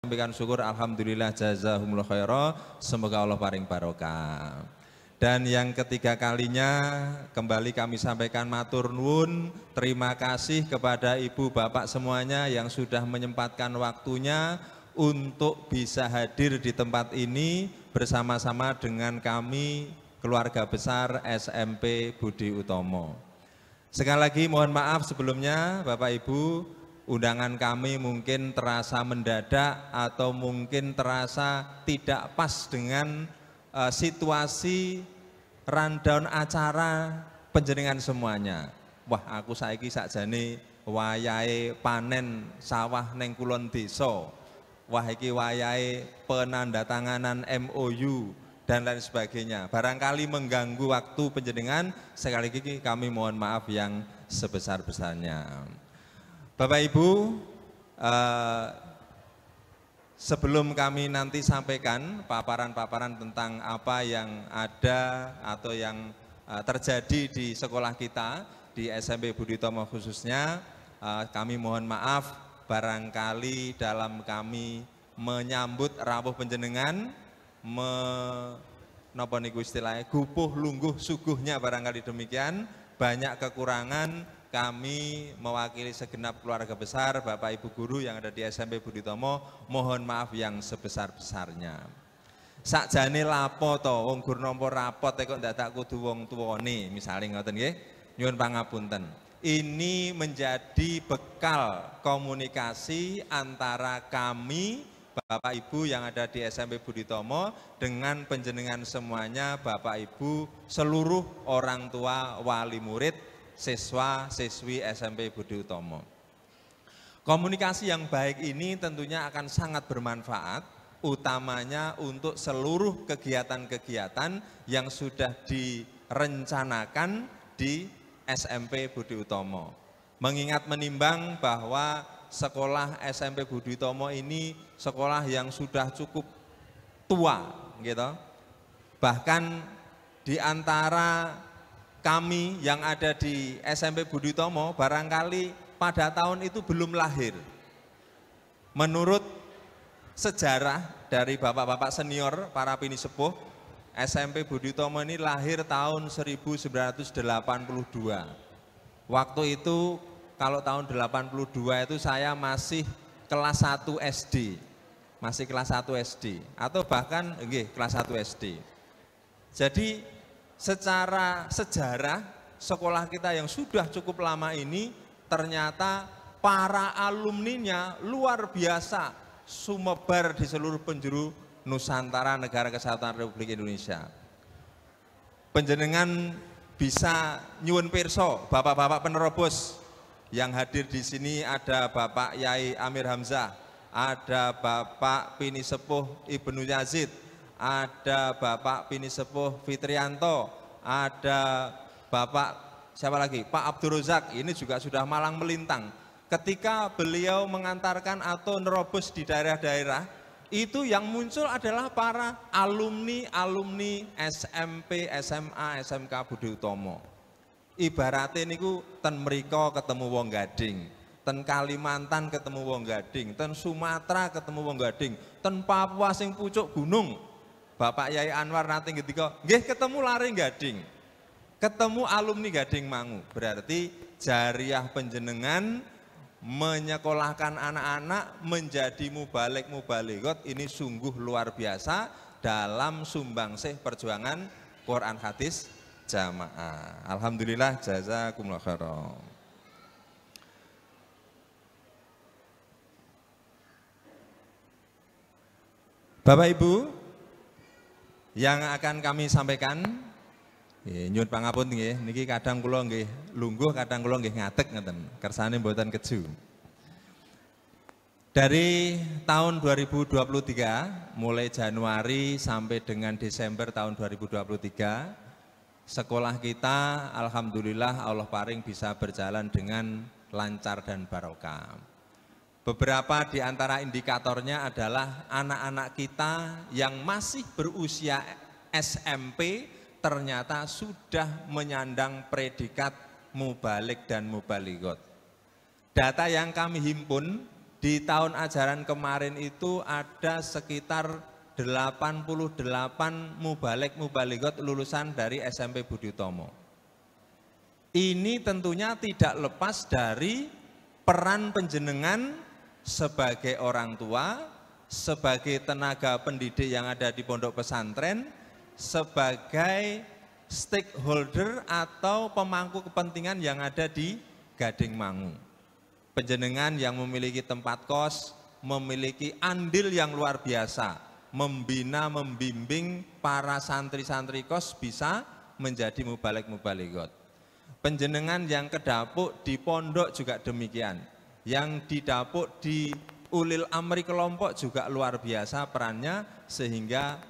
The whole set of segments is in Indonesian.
sampaikan syukur, alhamdulillah jazakumullah khairan, semoga Allah paring barokah. Dan yang ketiga kalinya kembali kami sampaikan matur nuwun, terima kasih kepada ibu bapak semuanya yang sudah menyempatkan waktunya untuk bisa hadir di tempat ini bersama-sama dengan kami keluarga besar SMP Budi Utomo. Sekali lagi mohon maaf sebelumnya Bapak Ibu, undangan kami mungkin terasa mendadak atau mungkin terasa tidak pas dengan situasi rundown acara panjenengan semuanya. Wah, aku saiki sakjane wayahe panen sawah neng kulon desa. Wah, iki wayahe penandatanganan MOU dan lain sebagainya. Barangkali mengganggu waktu panjenengan, sekali lagi kami mohon maaf yang sebesar-besarnya. Bapak Ibu, sebelum kami nanti sampaikan paparan-paparan tentang apa yang ada atau yang terjadi di sekolah kita, di SMP Budi Utomo khususnya, kami mohon maaf barangkali dalam kami menyambut rawuh panjenengan, napa niku istilahnya, gupuh lungguh suguhnya barangkali demikian, banyak kekurangan. Kami mewakili segenap keluarga besar, Bapak Ibu guru yang ada di SMP Budi Utomo, mohon maaf yang sebesar-besarnya. Sakjane lapo to, wong gur nampa rapot kok dadak kudu wong tuwane, misalnya ngoten nggih, nyuwun pangapunten. Ini menjadi bekal komunikasi antara kami, Bapak Ibu yang ada di SMP Budi Utomo, dengan panjenengan semuanya, Bapak Ibu, seluruh orang tua, wali murid, siswa, siswi SMP Budi Utomo. Komunikasi yang baik ini tentunya akan sangat bermanfaat, utamanya untuk seluruh kegiatan-kegiatan yang sudah direncanakan di SMP Budi Utomo. Mengingat menimbang bahwa sekolah SMP Budi Utomo ini sekolah yang sudah cukup tua, gitu. Bahkan di antara kami yang ada di SMP Budi Utomo barangkali pada tahun itu belum lahir. Menurut sejarah dari bapak-bapak senior, para pinisepuh, SMP Budi Utomo ini lahir tahun 1982. Waktu itu kalau tahun 82 itu saya masih kelas 1 SD. Masih kelas 1 SD atau bahkan kelas 1 SD. Jadi secara sejarah sekolah kita yang sudah cukup lama ini ternyata para alumninya luar biasa, sumebar di seluruh penjuru Nusantara Negara Kesatuan Republik Indonesia. Panjenengan bisa nyuwun pirsa, bapak-bapak penerobos yang hadir di sini, ada Bapak Yai Amir Hamzah, ada Bapak Pinisepuh Ibnu Yazid, ada Bapak Pinisepuh Fitrianto, ada Bapak siapa lagi? Pak Abdul Rozak, ini juga sudah malang melintang. Ketika beliau mengantarkan atau nerobos di daerah-daerah, itu yang muncul adalah para alumni SMP, SMA, SMK Budi Utomo. Ibaratnya niku ten mriko ketemu wong Gading, ten Kalimantan ketemu wong Gading, ten Sumatera ketemu wong Gading, ten Papua sing pucuk gunung. Bapak Yai Anwar nanti ketika nggih ketemu lari Gading, ketemu alumni Gading Mangu. Berarti jariah panjenengan menyekolahkan anak-anak menjadi mubalik-mubaligot ini sungguh luar biasa dalam sumbangsih perjuangan Quran hadis jamaah. Alhamdulillah, jazakumullah khairan. Bapak Ibu yang akan kami sampaikan, nyuwun pangapunten nggih, niki kadang kula nggih lungguh, kadang kula nggih ngadeg ngeten, kersane mboten keju. Dari tahun 2023, mulai Januari sampai dengan Desember tahun 2023, sekolah kita alhamdulillah Allah paring bisa berjalan dengan lancar dan barokah. Beberapa di antara indikatornya adalah anak-anak kita yang masih berusia SMP ternyata sudah menyandang predikat mubalik dan mubaligot. Data yang kami himpun di tahun ajaran kemarin itu ada sekitar 88 mubalek-mubaligot lulusan dari SMP Budi Utomo. Ini tentunya tidak lepas dari peran panjenengan sebagai orang tua, sebagai tenaga pendidik yang ada di pondok pesantren, sebagai stakeholder atau pemangku kepentingan yang ada di Gading Mangu. Panjenengan yang memiliki tempat kos, memiliki andil yang luar biasa, membina, membimbing para santri-santri kos bisa menjadi mubalek-mubaligot. Panjenengan yang kedapuk di pondok juga demikian, yang didapuk di ulil amri kelompok juga luar biasa perannya, sehingga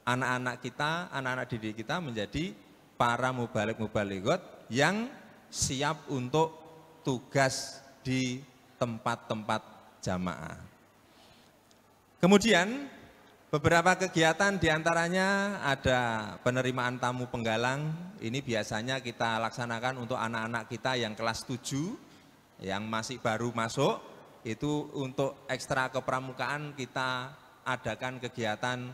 anak-anak kita, anak-anak didik kita menjadi para mubalek-mubaligot yang siap untuk tugas di tempat-tempat jamaah. Kemudian beberapa kegiatan diantaranya ada penerimaan tamu penggalang. Ini biasanya kita laksanakan untuk anak-anak kita yang kelas 7, yang masih baru masuk. Itu untuk ekstra kepramukaan kita adakan kegiatan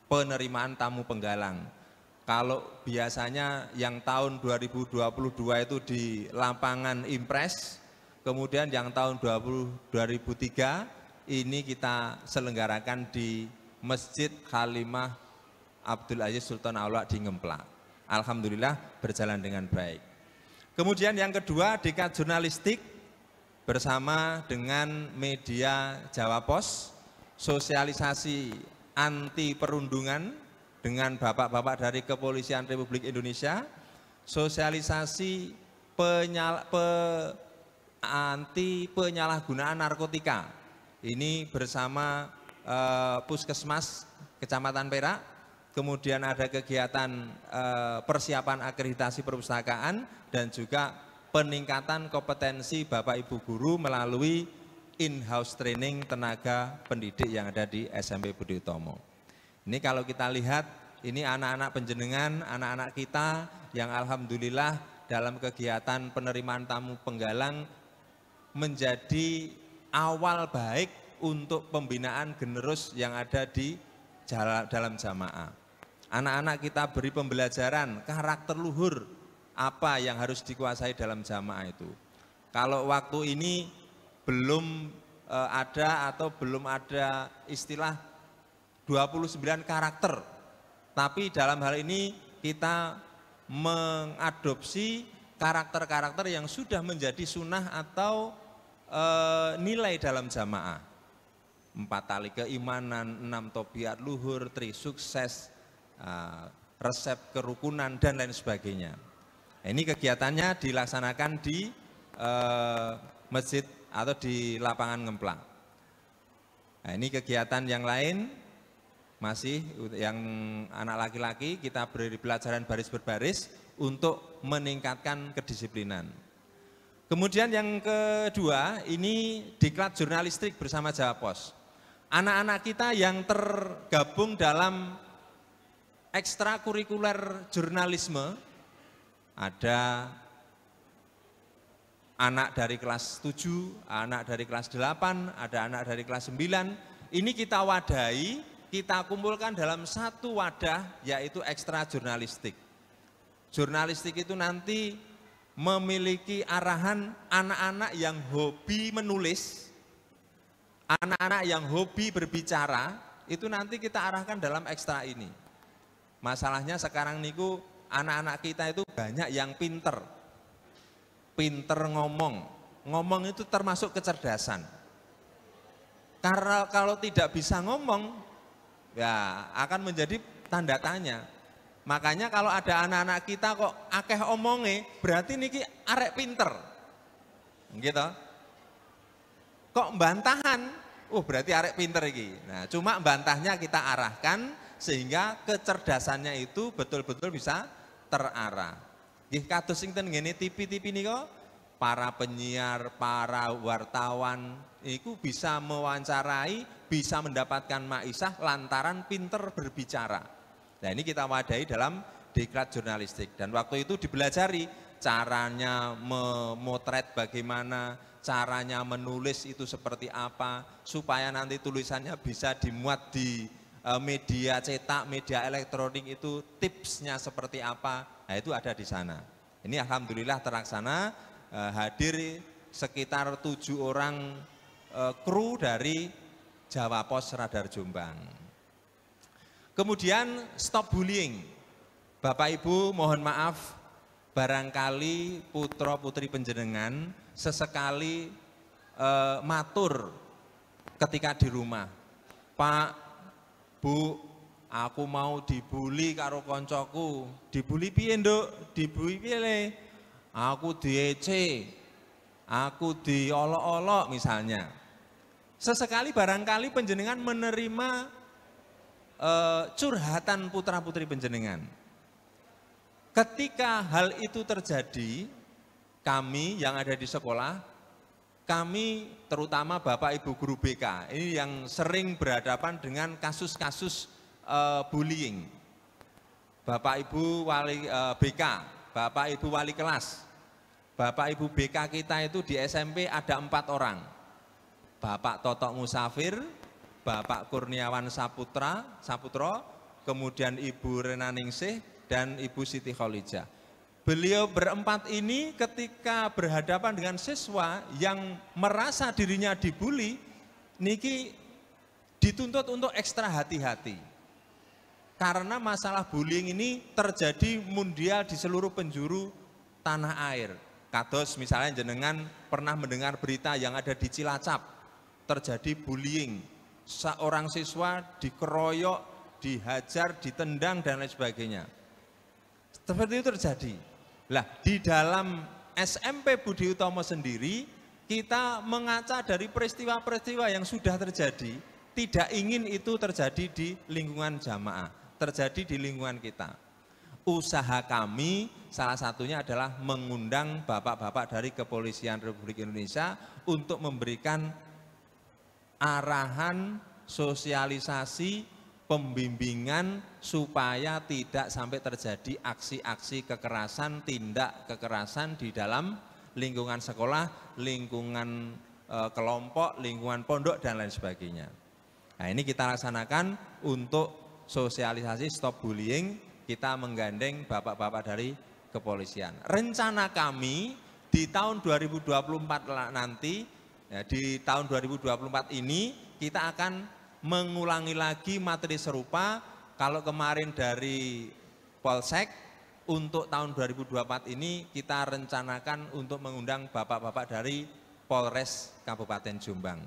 penerimaan tamu penggalang. Kalau biasanya yang tahun 2022 itu di lapangan Impres, kemudian yang tahun 2003 ini kita selenggarakan di Masjid Khalimah Abdul Aziz Sultan Aula di Ngemplak. Alhamdulillah berjalan dengan baik. Kemudian yang kedua, Dekat Jurnalistik bersama dengan media Jawa Pos, sosialisasi anti perundungan dengan bapak-bapak dari Kepolisian Republik Indonesia, sosialisasi anti penyalahgunaan narkotika. Ini bersama Puskesmas Kecamatan Perak, kemudian ada kegiatan persiapan akreditasi perpustakaan dan juga peningkatan kompetensi Bapak Ibu guru melalui in-house training tenaga pendidik yang ada di SMP Budi Utomo. Ini kalau kita lihat, ini anak-anak panjenengan, anak-anak kita yang alhamdulillah dalam kegiatan penerimaan tamu penggalang menjadi awal baik untuk pembinaan generus yang ada di dalam jamaah. Anak-anak kita beri pembelajaran karakter luhur apa yang harus dikuasai dalam jamaah itu. Kalau waktu ini belum ada atau belum ada istilah 29 karakter, tapi dalam hal ini kita mengadopsi karakter-karakter yang sudah menjadi sunnah atau nilai dalam jamaah. 4 tali keimanan, 6 tobiat luhur, tri sukses, resep kerukunan, dan lain sebagainya. Ini kegiatannya dilaksanakan di masjid atau di lapangan Ngemplak. Nah, ini kegiatan yang lain, masih yang anak laki-laki kita beri pelajaran baris berbaris untuk meningkatkan kedisiplinan. Kemudian yang kedua, ini Diklat Jurnalistik bersama Jawa Pos. Anak-anak kita yang tergabung dalam ekstrakurikuler jurnalisme, ada anak dari kelas 7, anak dari kelas 8, ada anak dari kelas 9. Ini kita wadahi, kita kumpulkan dalam satu wadah, yaitu ekstra jurnalistik. Jurnalistik itu nanti memiliki arahan anak-anak yang hobi menulis, anak-anak yang hobi berbicara, itu nanti kita arahkan dalam ekstra ini. Masalahnya sekarang niku anak-anak kita itu banyak yang pinter ngomong itu termasuk kecerdasan. Karena kalau tidak bisa ngomong, ya akan menjadi tanda tanya. Makanya kalau ada anak-anak kita kok akeh omonge, berarti niki arek pinter. Gitu. Kok bantahan? Berarti arek pinter iki. Nah, cuma bantahnya kita arahkan sehingga kecerdasannya itu betul-betul bisa terarah. Nggih kados sing ten ngene TV-TV nika, para penyiar, para wartawan itu bisa mewawancarai, bisa mendapatkan maisah lantaran pinter berbicara. Nah, ini kita wadahi dalam Diklat Jurnalistik, dan waktu itu dipelajari caranya memotret bagaimana, caranya menulis itu seperti apa, supaya nanti tulisannya bisa dimuat di media cetak, media elektronik itu tipsnya seperti apa, nah itu ada di sana. Ini alhamdulillah terlaksana, hadir sekitar 7 orang kru dari Jawa Pos Radar Jombang. Kemudian stop bullying. Bapak Ibu mohon maaf, barangkali putra putri panjenengan sesekali matur ketika di rumah, Pak, Bu, aku mau dibully karo koncoku. Dibully piye, Nduk? Dibully piye? Aku diece, aku diolok-olok misalnya. Sesekali barangkali panjenengan menerima curhatan putra putri panjenengan. Ketika hal itu terjadi, kami yang ada di sekolah, kami terutama Bapak Ibu guru BK, ini yang sering berhadapan dengan kasus-kasus bullying. Bapak Ibu wali BK, Bapak Ibu wali kelas, Bapak Ibu BK kita itu di SMP ada 4 orang. Bapak Totok Musafir, Bapak Kurniawan Saputro, kemudian Ibu Rena Ningsih, dan Ibu Siti Khalijah. Beliau berempat ini ketika berhadapan dengan siswa yang merasa dirinya dibully, niki dituntut untuk ekstra hati-hati. Karena masalah bullying ini terjadi mundial di seluruh penjuru tanah air. Kados misalnya jenengan pernah mendengar berita yang ada di Cilacap, terjadi bullying. Seorang siswa dikeroyok, dihajar, ditendang, dan lain sebagainya. Seperti itu terjadi. Lah, di dalam SMP Budi Utomo sendiri, kita mengaca dari peristiwa-peristiwa yang sudah terjadi, tidak ingin itu terjadi di lingkungan jamaah, terjadi di lingkungan kita. Usaha kami salah satunya adalah mengundang bapak-bapak dari Kepolisian Republik Indonesia untuk memberikan arahan, sosialisasi, pembimbingan supaya tidak sampai terjadi aksi-aksi kekerasan, tindak kekerasan di dalam lingkungan sekolah, lingkungan kelompok, lingkungan pondok, dan lain sebagainya. Nah, ini kita laksanakan untuk sosialisasi stop bullying, kita menggandeng bapak-bapak dari kepolisian. Rencana kami di tahun 2024 nanti, ya, di tahun 2024 ini kita akan mengulangi lagi materi serupa. Kalau kemarin dari Polsek, untuk tahun 2024 ini kita rencanakan untuk mengundang bapak-bapak dari Polres Kabupaten Jombang.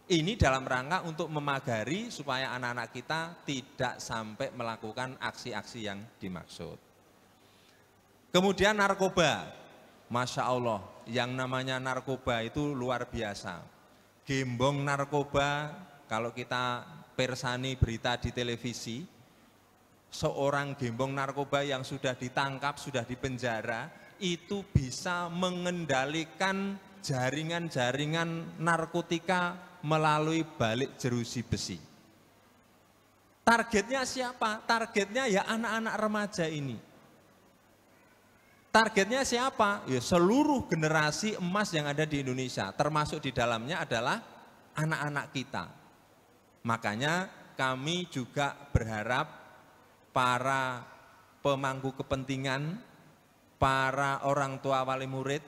Ini dalam rangka untuk memagari supaya anak-anak kita tidak sampai melakukan aksi-aksi yang dimaksud. Kemudian narkoba, Masya Allah, yang namanya narkoba itu luar biasa. Gembong narkoba, kalau kita persani berita di televisi, seorang gembong narkoba yang sudah ditangkap, sudah dipenjara, itu bisa mengendalikan jaringan-jaringan narkotika melalui balik jeruji besi. Targetnya siapa? Targetnya ya anak-anak remaja ini. Targetnya siapa? Ya seluruh generasi emas yang ada di Indonesia, termasuk di dalamnya adalah anak-anak kita. Makanya kami juga berharap para pemangku kepentingan, para orang tua wali murid,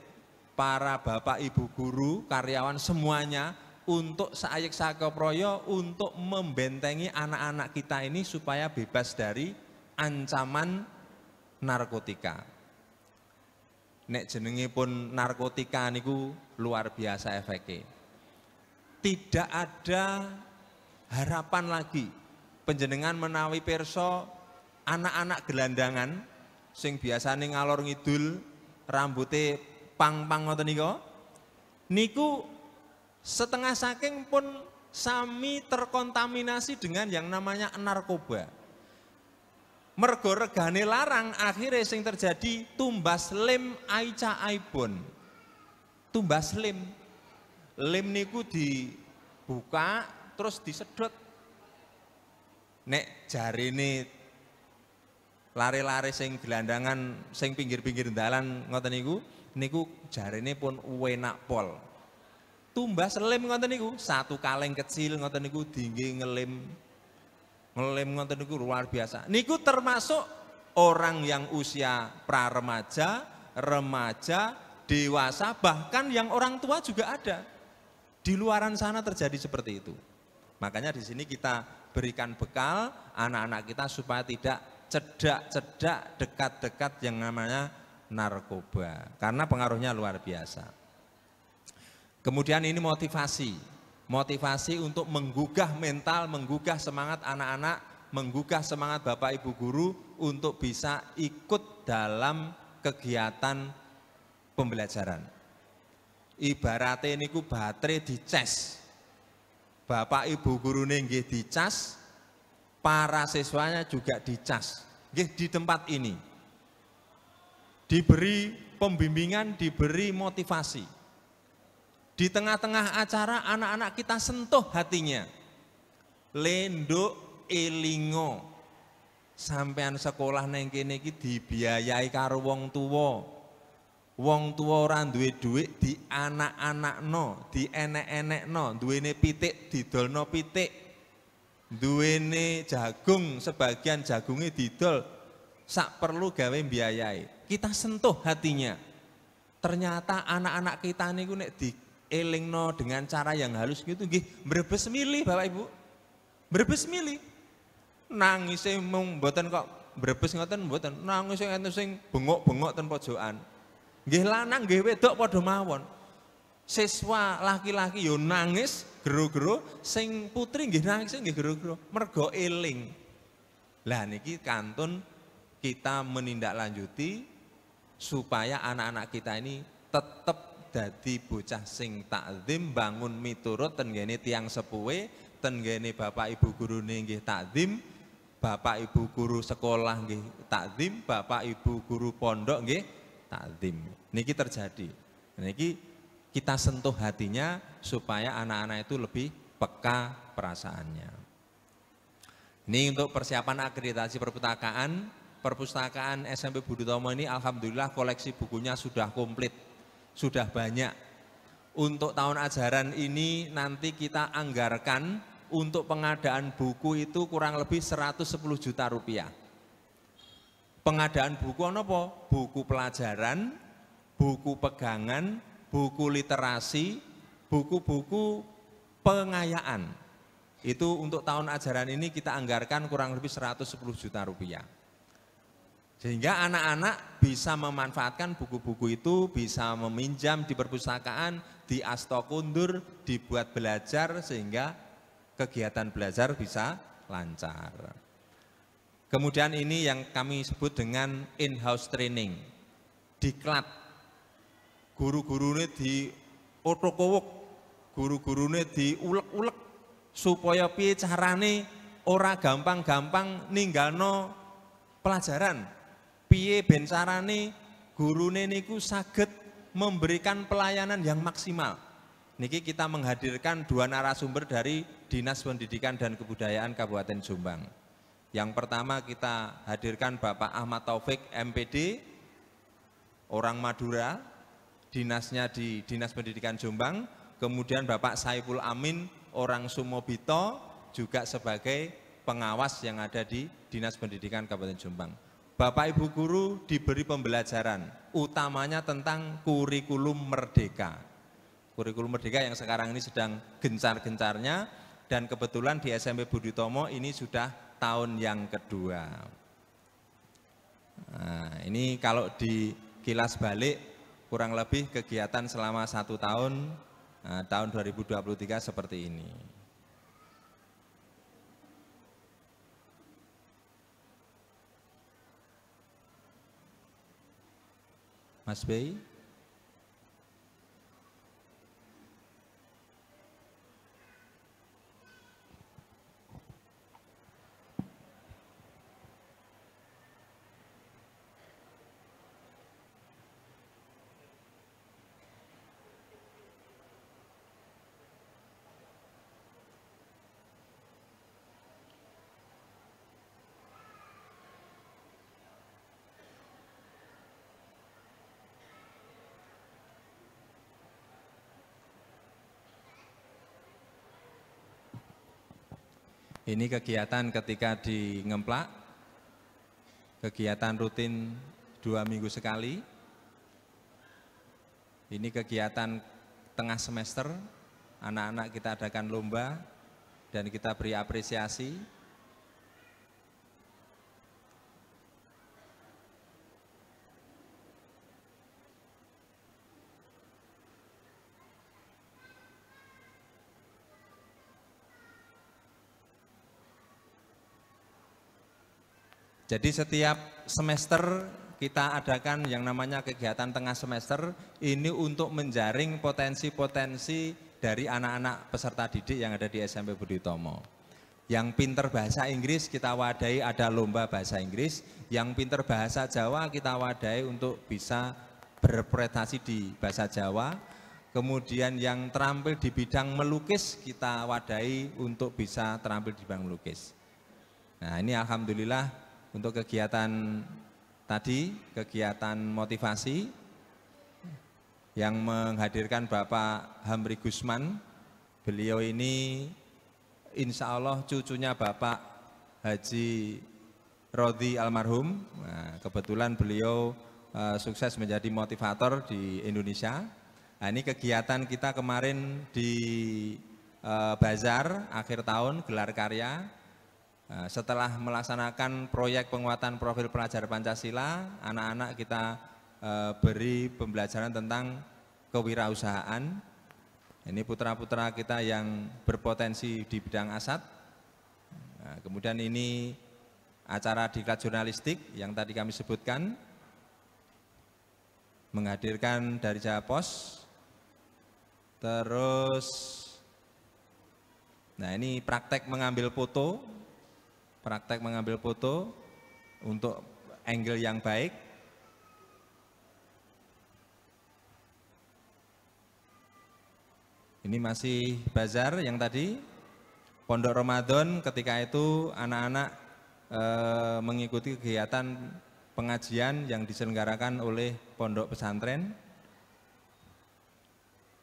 para bapak ibu guru, karyawan semuanya untuk saayek sakeproyo untuk membentengi anak-anak kita ini supaya bebas dari ancaman narkotika. Nek jenenge pun narkotika niku luar biasa efeknya. Tidak ada harapan lagi panjenengan menawi perso anak-anak gelandangan sing biasane ngalor ngidul rambute pang-pang ngoten niku setengah saking pun sami terkontaminasi dengan yang namanya narkoba. Mergo regane larang, akhirnya sing terjadi tumbas lem aica aibon. Tumbas lem. Lem niku dibuka terus disedot. Nek jarine lare-lare sing gelandangan sing pinggir-pinggir dalan ngoten niku jarine pun enak pol. Tumbas lem ngoten niku, satu kaleng kecil ngoten niku dingge ngelem ngoten niku luar biasa. Niku termasuk orang yang usia pra-remaja, remaja, dewasa, bahkan yang orang tua juga ada. Di luaran sana terjadi seperti itu. Makanya di sini kita berikan bekal anak-anak kita supaya tidak cedak-cedak dekat-dekat yang namanya narkoba. Karena pengaruhnya luar biasa. Kemudian ini motivasi untuk menggugah mental, menggugah semangat anak-anak, menggugah semangat Bapak Ibu guru untuk bisa ikut dalam kegiatan pembelajaran. Ibaratnya niku baterai dicas. Bapak Ibu guru nggih dicas, para siswanya juga dicas. Nggih di tempat ini. Diberi pembimbingan, diberi motivasi. Di tengah-tengah acara anak-anak kita sentuh hatinya. Lenduk elingo. Sampean sekolah neng kene iki dibiayai karo wong tuwa. Wong tuwa ora duwe dhuwit di anak-anakno, di enek-enekno, duwene pitik didolno pitik. Duwene jagung, sebagian jagungnya didol. Sak perlu gawe biayai. Kita sentuh hatinya. Ternyata anak-anak kita niku nek di elingno dengan cara yang halus gitu nggih mbrebes milih Bapak Ibu. Mbrebes milih. Nangise mung mboten kok mbrebes ngoten mboten. Nangise enten sing bengok-bengok ten pojokan. Nggih lanang nggih wedok padha mawon. Siswa laki-laki yo nangis gero-gero, sing putri nggih nangis nggih gero-gero mergo eling. Lah niki kantun kita menindaklanjuti supaya anak-anak kita ini tetap dadi bocah sing takzim, bangun miturut ten ngene tiyang sepuhe, ten ngene Bapak Ibu gurune nggih takzim, Bapak Ibu guru sekolah nggih takzim, Bapak Ibu guru pondok nggih takzim. Niki terjadi. Niki kita sentuh hatinya supaya anak-anak itu lebih peka perasaannya. Ini untuk persiapan akreditasi perpustakaan SMP Budi Utomo ini alhamdulillah koleksi bukunya sudah komplit. Sudah banyak. Untuk tahun ajaran ini nanti kita anggarkan untuk pengadaan buku itu kurang lebih 110 juta rupiah. Pengadaan buku apa? Buku pelajaran, buku pegangan, buku literasi, buku-buku pengayaan. Itu untuk tahun ajaran ini kita anggarkan kurang lebih 110 juta rupiah. Sehingga anak-anak bisa memanfaatkan buku-buku itu, bisa meminjam di perpustakaan, di Astokundur, dibuat belajar sehingga kegiatan belajar bisa lancar. Kemudian ini yang kami sebut dengan in-house training, diklat. Guru-gurunya di otok-owok, guru-gurunya di ulek-ulek, supaya piye carane ora gampang-gampang ninggalno pelajaran. Piye ben carane gurune niku saged memberikan pelayanan yang maksimal. Niki kita menghadirkan dua narasumber dari Dinas Pendidikan dan Kebudayaan Kabupaten Jombang. Yang pertama kita hadirkan Bapak Ahmad Taufik MPD, orang Madura, dinasnya di Dinas Pendidikan Jombang. Kemudian Bapak Saiful Amin, orang Sumobito, juga sebagai pengawas yang ada di Dinas Pendidikan Kabupaten Jombang. Bapak Ibu guru diberi pembelajaran, utamanya tentang kurikulum merdeka. Kurikulum merdeka yang sekarang ini sedang gencar-gencarnya, dan kebetulan di SMP Budi Utomo ini sudah tahun yang kedua. Nah, ini kalau di kilas balik kurang lebih kegiatan selama 1 tahun, tahun 2023 seperti ini. Mas Bey. Ini kegiatan ketika di Ngemplak, kegiatan rutin 2 minggu sekali. Ini kegiatan tengah semester, anak-anak kita adakan lomba dan kita beri apresiasi. Jadi setiap semester kita adakan yang namanya kegiatan tengah semester ini untuk menjaring potensi-potensi dari anak-anak peserta didik yang ada di SMP Budi Utomo. Yang pinter bahasa Inggris kita wadai ada lomba bahasa Inggris, yang pinter bahasa Jawa kita wadai untuk bisa berprestasi di bahasa Jawa. Kemudian yang terampil di bidang melukis kita wadai untuk bisa terampil di bidang melukis. Nah, ini alhamdulillah untuk kegiatan tadi, kegiatan motivasi yang menghadirkan Bapak Hamri Gusman. Beliau ini insya Allah cucunya Bapak Haji Rodi almarhum. Nah, kebetulan beliau sukses menjadi motivator di Indonesia. Nah, ini kegiatan kita kemarin di Bazar akhir tahun gelar karya. Setelah melaksanakan proyek penguatan profil pelajar Pancasila, anak-anak kita beri pembelajaran tentang kewirausahaan. Ini putra-putra kita yang berpotensi di bidang asat. Nah, kemudian ini acara diklat jurnalistik yang tadi kami sebutkan, menghadirkan dari Jawa Pos. Terus, nah ini praktek mengambil foto. Praktek mengambil foto untuk angle yang baik. Ini masih bazar yang tadi, Pondok Ramadan ketika itu anak-anak mengikuti kegiatan pengajian yang diselenggarakan oleh pondok pesantren.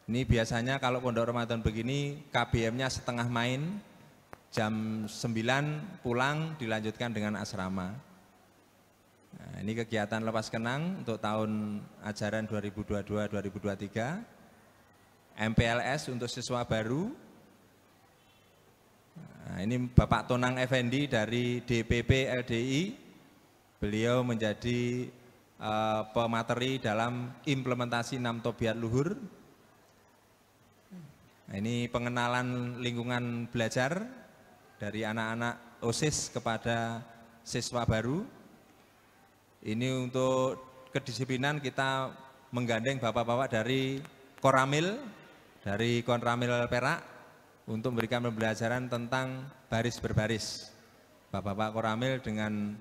Ini biasanya kalau Pondok Ramadan begini KBM-nya setengah main, jam 9 pulang dilanjutkan dengan asrama. Nah, ini kegiatan lepas kenang untuk tahun ajaran 2022-2023. MPLS untuk siswa baru. Nah, ini Bapak Tonang Effendi dari DPP LDI. Beliau menjadi pemateri dalam implementasi 6 Tobiat Luhur. Nah, ini pengenalan lingkungan belajar dari anak-anak OSIS kepada siswa baru. Ini untuk kedisiplinan kita menggandeng bapak-bapak dari Koramil, dari Konramil Perak untuk memberikan pembelajaran tentang baris berbaris. Bapak-bapak Koramil dengan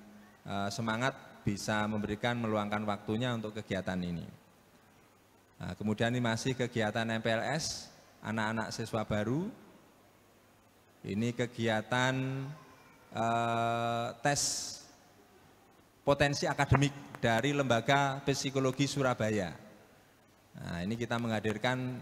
semangat bisa memberikan meluangkan waktunya untuk kegiatan ini. Nah, kemudian ini masih kegiatan MPLS, anak-anak siswa baru. Ini kegiatan tes potensi akademik dari Lembaga Psikologi Surabaya. Nah, ini kita menghadirkan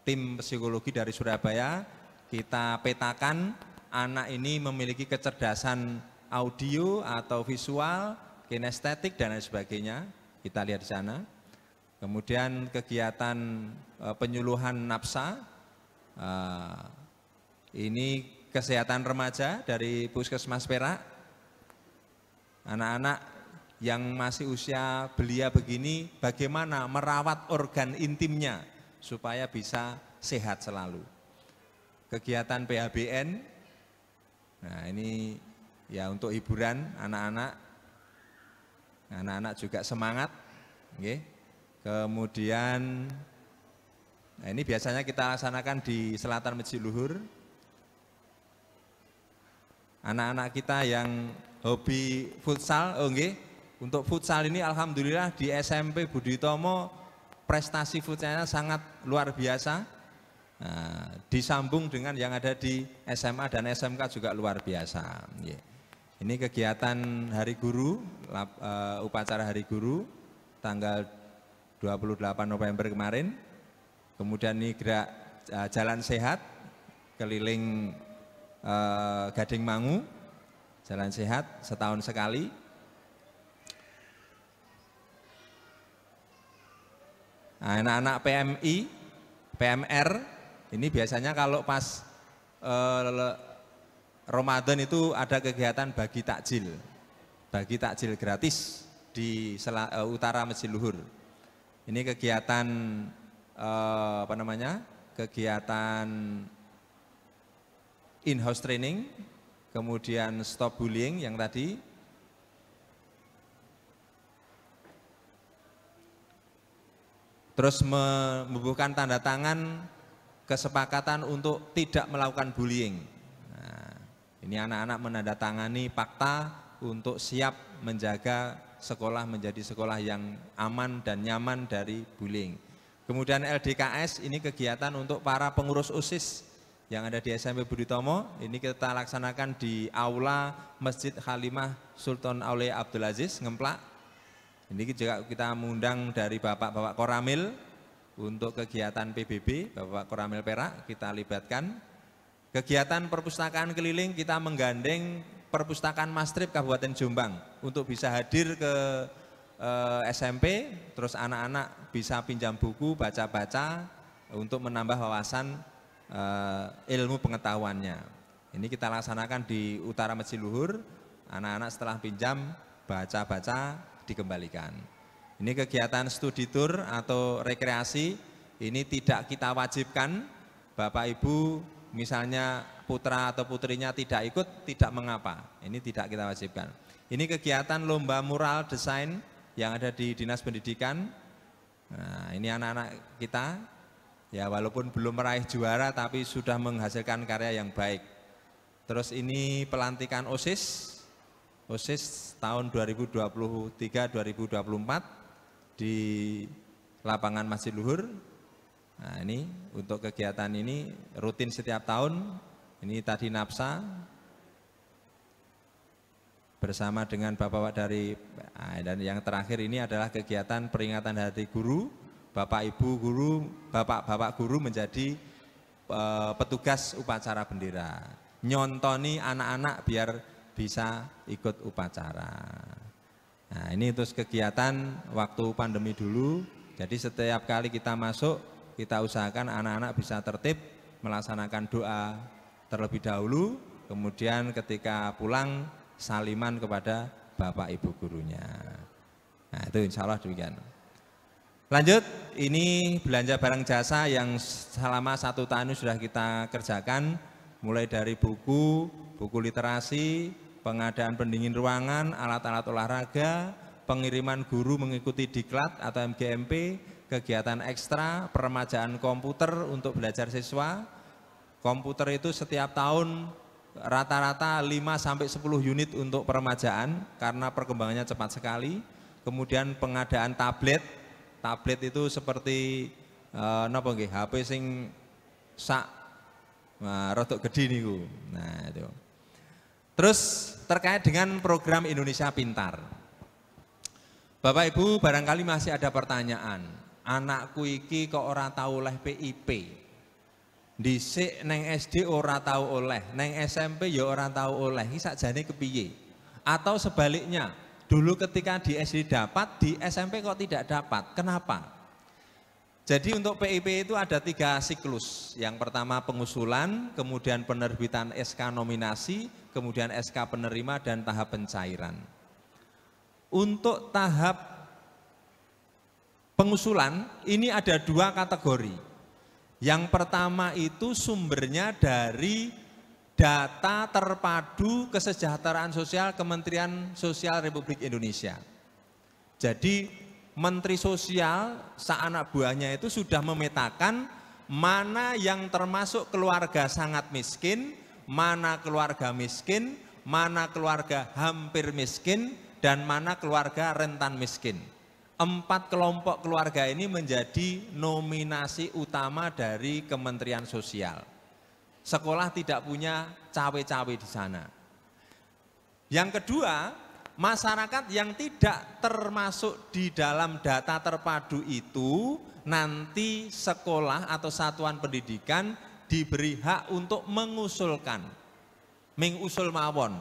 tim psikologi dari Surabaya. Kita petakan anak ini memiliki kecerdasan audio atau visual, kinestetik dan lain sebagainya. Kita lihat di sana. Kemudian kegiatan penyuluhan nafsa. Ini kesehatan remaja dari Puskesmas Perak. Anak-anak yang masih usia belia begini, bagaimana merawat organ intimnya supaya bisa sehat selalu. Kegiatan PHBN, nah ini ya untuk hiburan anak-anak. Anak-anak juga semangat. Okay. Kemudian, nah ini biasanya kita laksanakan di Selatan Masjid Luhur. Anak-anak kita yang hobi futsal, untuk futsal ini alhamdulillah di SMP Budi Utomo prestasi futsalnya sangat luar biasa. Nah, disambung dengan yang ada di SMA dan SMK juga luar biasa. Ini kegiatan Hari Guru, upacara Hari Guru tanggal 28 November kemarin. Kemudian ini gerak jalan sehat keliling Gading Mangu, Jalan Sehat, setahun sekali. Anak-anak PMI, PMR, ini biasanya kalau pas Ramadan itu ada kegiatan bagi takjil gratis di utara Masjid Luhur. Ini kegiatan kegiatan in-house training, kemudian stop bullying yang tadi. Terus membubuhkan tanda tangan kesepakatan untuk tidak melakukan bullying. Nah, ini anak-anak menandatangani fakta untuk siap menjaga sekolah menjadi sekolah yang aman dan nyaman dari bullying. Kemudian LDKS ini kegiatan untuk para pengurus OSIS yang ada di SMP Budi Tomo. Ini kita laksanakan di Aula Masjid Halimah Sultan Aulia Abdul Aziz, Ngemplak. Ini juga kita mengundang dari Bapak-Bapak Koramil untuk kegiatan PBB, Bapak Koramil Perak kita libatkan. Kegiatan perpustakaan keliling kita menggandeng Perpustakaan Mastrip Kabupaten Jombang untuk bisa hadir ke SMP, terus anak-anak bisa pinjam buku, baca-baca untuk menambah wawasan ilmu pengetahuannya. Ini kita laksanakan di utara Masjid Luhur, anak-anak setelah pinjam, baca-baca, dikembalikan. Ini kegiatan studi tour atau rekreasi, ini tidak kita wajibkan. Bapak Ibu misalnya putra atau putrinya tidak ikut, tidak mengapa. Ini tidak kita wajibkan. Ini kegiatan lomba mural desain yang ada di Dinas Pendidikan. Nah, ini anak-anak kita, ya walaupun belum meraih juara tapi sudah menghasilkan karya yang baik. Terus ini pelantikan OSIS tahun 2023-2024 di lapangan Masjid Luhur. Nah, ini untuk kegiatan ini rutin setiap tahun. Ini tadi NAPSA bersama dengan bapak-bapak dari, dan yang terakhir ini adalah kegiatan peringatan Hari Guru. Bapak Ibu guru, bapak-bapak guru menjadi petugas upacara bendera, nyontoni anak-anak biar bisa ikut upacara. Nah, ini terus kegiatan waktu pandemi dulu. Jadi setiap kali kita masuk, kita usahakan anak-anak bisa tertib melaksanakan doa terlebih dahulu, kemudian ketika pulang saliman kepada Bapak Ibu gurunya. Nah, itu insya Allah demikian. Lanjut, ini belanja barang jasa yang selama 1 tahun sudah kita kerjakan, mulai dari buku literasi, pengadaan pendingin ruangan, alat-alat olahraga, pengiriman guru mengikuti diklat atau MGMP, kegiatan ekstra, peremajaan komputer untuk belajar siswa. Komputer itu setiap tahun rata-rata 5-10 unit untuk peremajaan karena perkembangannya cepat sekali. Kemudian pengadaan tablet itu seperti HP sing sak rodok gede niku. Nah, itu. Terus terkait dengan program Indonesia Pintar. Bapak Ibu barangkali masih ada pertanyaan. Anakku iki kok ora tahu oleh PIP. Dhisik neng SD ora tahu oleh, neng SMP ya ora tahu oleh. Iki sakjane kepiye? Atau sebaliknya, dulu ketika di SD dapat, di SMP kok tidak dapat. Kenapa? Jadi untuk PIP itu ada 3 siklus. Yang pertama pengusulan, kemudian penerbitan SK nominasi, kemudian SK penerima dan tahap pencairan. Untuk tahap pengusulan ini ada 2 kategori. Yang pertama itu sumbernya dari data terpadu kesejahteraan sosial Kementerian Sosial Republik Indonesia. Jadi Menteri Sosial seanak buahnya itu sudah memetakan mana yang termasuk keluarga sangat miskin, mana keluarga miskin, mana keluarga hampir miskin, dan mana keluarga rentan miskin. 4 kelompok keluarga ini menjadi nominasi utama dari Kementerian Sosial. Sekolah tidak punya cawe-cawe di sana. Yang kedua, masyarakat yang tidak termasuk di dalam data terpadu itu nanti sekolah atau satuan pendidikan diberi hak untuk mengusulkan Ming usul mawon.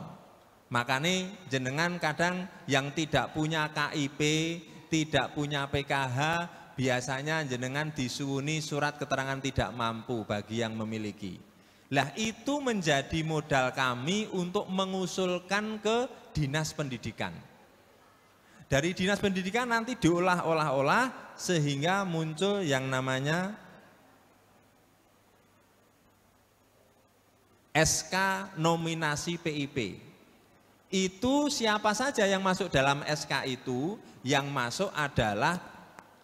Makanya jenengan kadang yang tidak punya KIP, tidak punya PKH, biasanya jenengan disuwuni surat keterangan tidak mampu bagi yang memiliki. Lah itu menjadi modal kami untuk mengusulkan ke Dinas Pendidikan. Dari Dinas Pendidikan nanti diolah-olah sehingga muncul yang namanya SK nominasi PIP. Itu siapa saja yang masuk dalam SK itu, yang masuk adalah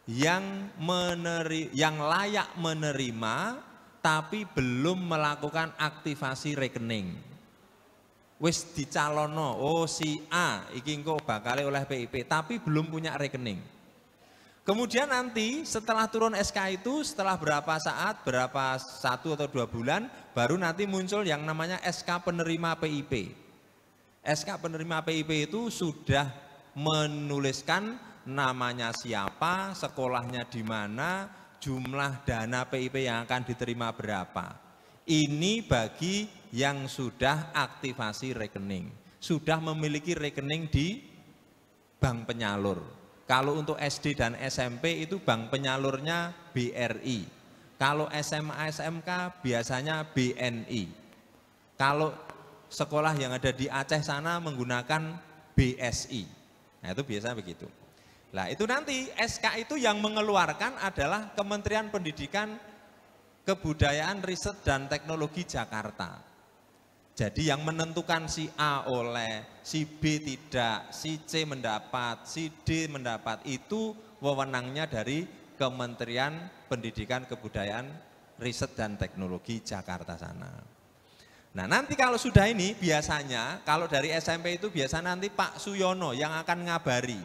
yang layak menerima tapi belum melakukan aktivasi rekening. Wis dicalono, oh si A iki engko bakal oleh PIP tapi belum punya rekening. Kemudian nanti setelah turun SK itu, setelah berapa saat, berapa 1 atau 2 bulan, baru nanti muncul yang namanya SK penerima PIP. SK penerima PIP itu sudah menuliskan namanya siapa, sekolahnya di mana, jumlah dana PIP yang akan diterima berapa. Ini bagi yang sudah aktivasi rekening, sudah memiliki rekening di bank penyalur. Kalau untuk SD dan SMP itu bank penyalurnya BRI. Kalau SMA SMK biasanya BNI. Kalau sekolah yang ada di Aceh sana menggunakan BSI. Nah itu biasanya begitu. Nah itu nanti SK itu yang mengeluarkan adalah Kementerian Pendidikan, Kebudayaan, Riset dan Teknologi Jakarta. Jadi yang menentukan si A oleh, si B tidak, si C mendapat, si D mendapat, itu wewenangnya dari Kementerian Pendidikan, Kebudayaan, Riset dan Teknologi Jakarta sana. Nah nanti kalau sudah ini biasanya, kalau dari SMP itu biasa nanti Pak Suyono yang akan ngabari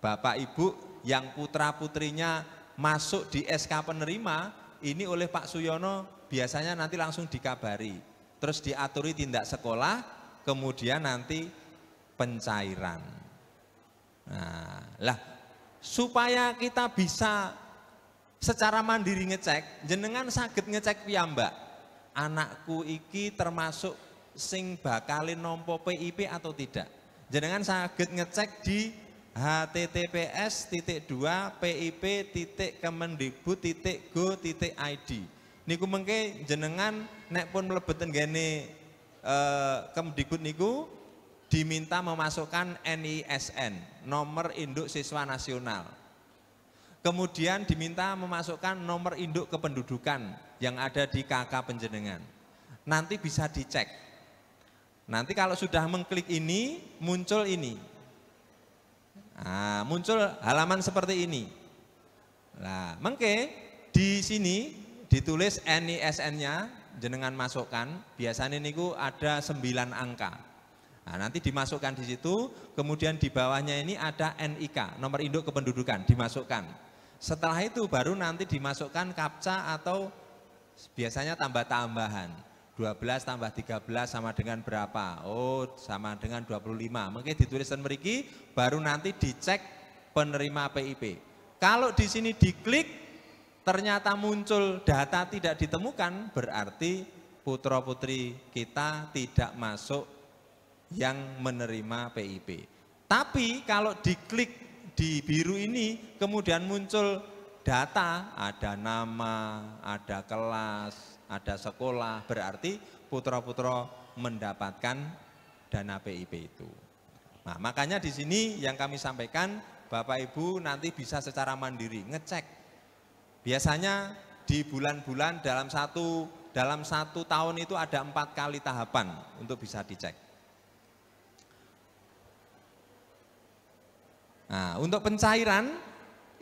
Bapak Ibu yang putra-putrinya masuk di SK penerima, ini oleh Pak Suyono biasanya nanti langsung dikabari. Terus diaturi tindak sekolah, kemudian nanti pencairan. Nah, lah supaya kita bisa secara mandiri ngecek, jenengan saged ngecek piyambak. Anakku iki termasuk sing bakalin nompo PIP atau tidak. Jenengan saged ngecek di https://pip.kemendikbud.go.id. Niku mengke jenengan nek pun mlebet tenggene Kemdikbud niku diminta memasukkan NISN, nomor induk siswa nasional. Kemudian diminta memasukkan nomor induk kependudukan yang ada di KK penjenengan. Nanti bisa dicek. Nanti kalau sudah mengklik ini, muncul ini. Nah, muncul halaman seperti ini. Nah, mengke di sini ditulis NISN-nya, jenengan masukkan, biasanya niku ada 9 angka. Nah, nanti dimasukkan di situ, kemudian di bawahnya ini ada NIK, nomor induk kependudukan, dimasukkan. Setelah itu baru nanti dimasukkan captcha atau biasanya tambah-tambahan. 12 tambah 13 sama dengan berapa? Oh, sama dengan 25. Mungkin dituliskan mriki, baru nanti dicek penerima PIP. Kalau di sini diklik, ternyata muncul data tidak ditemukan, berarti putra-putri kita tidak masuk yang menerima PIP. Tapi kalau diklik di biru ini, kemudian muncul data, ada nama, ada kelas, ada sekolah, berarti putra-putra mendapatkan dana PIP itu. Nah, makanya di sini yang kami sampaikan, Bapak Ibu nanti bisa secara mandiri ngecek. Biasanya di bulan-bulan dalam satu tahun itu ada 4 kali tahapan untuk bisa dicek. Nah, untuk pencairan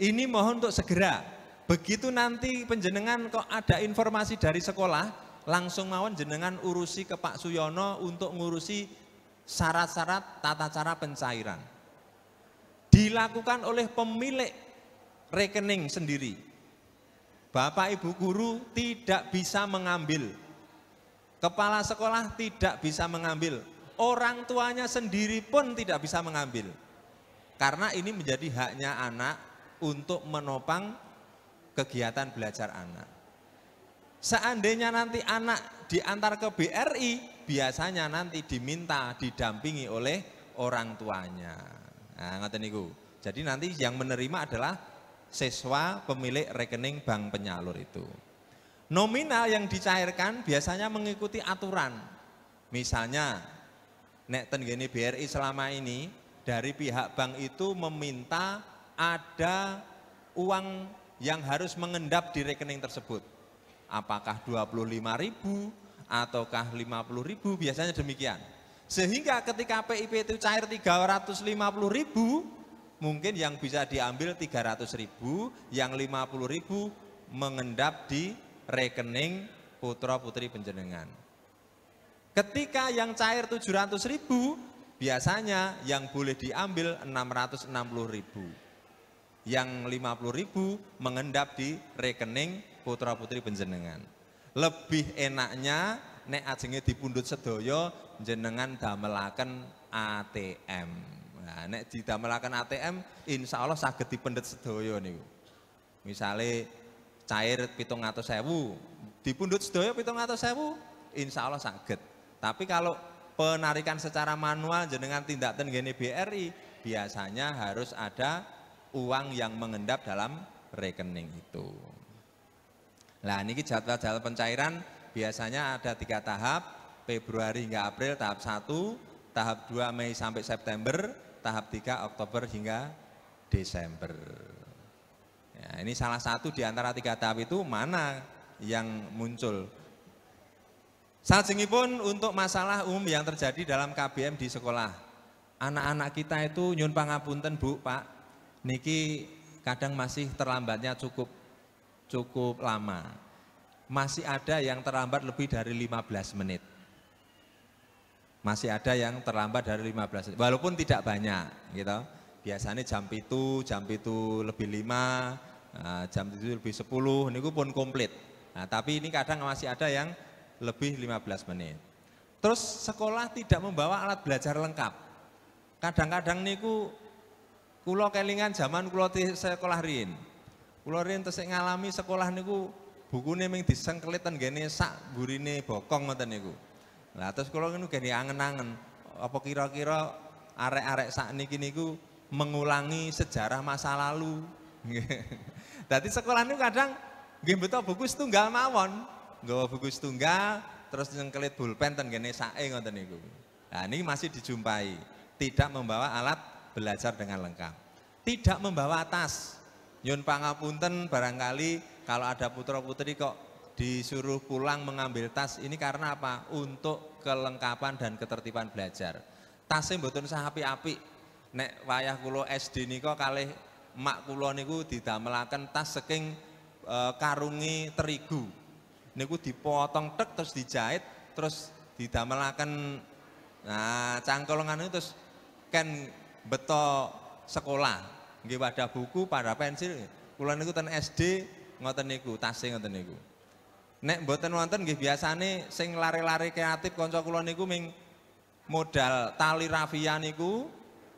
ini mohon untuk segera. Begitu nanti penjenengan kok ada informasi dari sekolah, langsung mawon jenengan urusi ke Pak Suyono untuk ngurusi syarat-syarat tata cara pencairan. Dilakukan oleh pemilik rekening sendiri. Bapak Ibu guru tidak bisa mengambil, kepala sekolah tidak bisa mengambil, orang tuanya sendiri pun tidak bisa mengambil. Karena ini menjadi haknya anak untuk menopang kegiatan belajar anak. Seandainya nanti anak diantar ke BRI, biasanya nanti diminta didampingi oleh orang tuanya. Nah, ngoten niku. Jadi nanti yang menerima adalah siswa pemilik rekening bank penyalur itu. Nominal yang dicairkan biasanya mengikuti aturan. Misalnya, nek ten gene BRI selama ini dari pihak bank itu meminta ada uang yang harus mengendap di rekening tersebut. Apakah 25.000 ataukah 50.000, biasanya demikian. Sehingga ketika PIP itu cair 350.000, mungkin yang bisa diambil 300.000, yang 50.000 mengendap di rekening putra putri panjenengan. Ketika yang cair 700.000, biasanya yang boleh diambil 660.000. Yang 50.000 mengendap di rekening putra putri panjenengan. Lebih enaknya nek ajenge dipundhut sedaya jenengan damelaken ATM. Nah, nek didamelaken ATM insya Allah saged dipendhet sedaya niku. Misale cair 700.000, dipundhut sedaya 700.000, insya Allah saged. Tapi kalau penarikan secara manual jenengan tindak ten gene BRI, biasanya harus ada uang yang mengendap dalam rekening itu. Nah, ini jadwal-jadwal pencairan biasanya ada 3 tahap, Februari hingga April tahap 1, tahap 2 Mei sampai September, tahap 3 Oktober hingga Desember. Ya, ini salah satu di antara 3 tahap itu mana yang muncul. Salajengipun untuk masalah umum yang terjadi dalam KBM di sekolah. Anak-anak kita itu nyun pangapunten Bu, Pak, niki kadang masih terlambatnya cukup lama. Masih ada yang terlambat lebih dari 15 menit. Masih ada yang terlambat dari 15 menit. Walaupun tidak banyak, gitu. Biasanya jam itu lebih 5, jam itu lebih 10, niku pun komplit. Nah, tapi ini kadang masih ada yang lebih 15 menit. Terus sekolah tidak membawa alat belajar lengkap. Kadang-kadang niku kula kelingan zaman kula sekolah riyin. Kula riyen tesih ngalami sekolah niku bukune ming disengkelit ten gene sak burine bokong ngoten niku. Lah terus kula niku gene angen-angen apa kira-kira arek-arek sakniki niku mengulangi sejarah masa lalu. Dadi sekolah niku kadang nggih mbeto buku setunggal mawon. Nggawa buku setunggal terus nyengkelit pulpen ten gene sake ngoten niku. Nah ini masih dijumpai, tidak membawa alat belajar dengan lengkap. Tidak membawa tas. Nyun pangapunten barangkali kalau ada putra-putri kok disuruh pulang mengambil tas, ini karena apa? Untuk kelengkapan dan ketertiban belajar. Tasnya mboten sah apik-apik. Nek wayah kula SD nika kalih mak kula niku didamelaken tas saking karungi terigu. Niku dipotong tek terus dijahit terus didamelaken cangkolongan itu terus kan beto sekolah. Nggih wadah buku, pada pensil. Kula niku ten SD ngoten niku, tasih ngoten niku. Nek mboten wonten nggih biasane sing lare-lare kreatif kanca kula niku ming modal tali rafia niku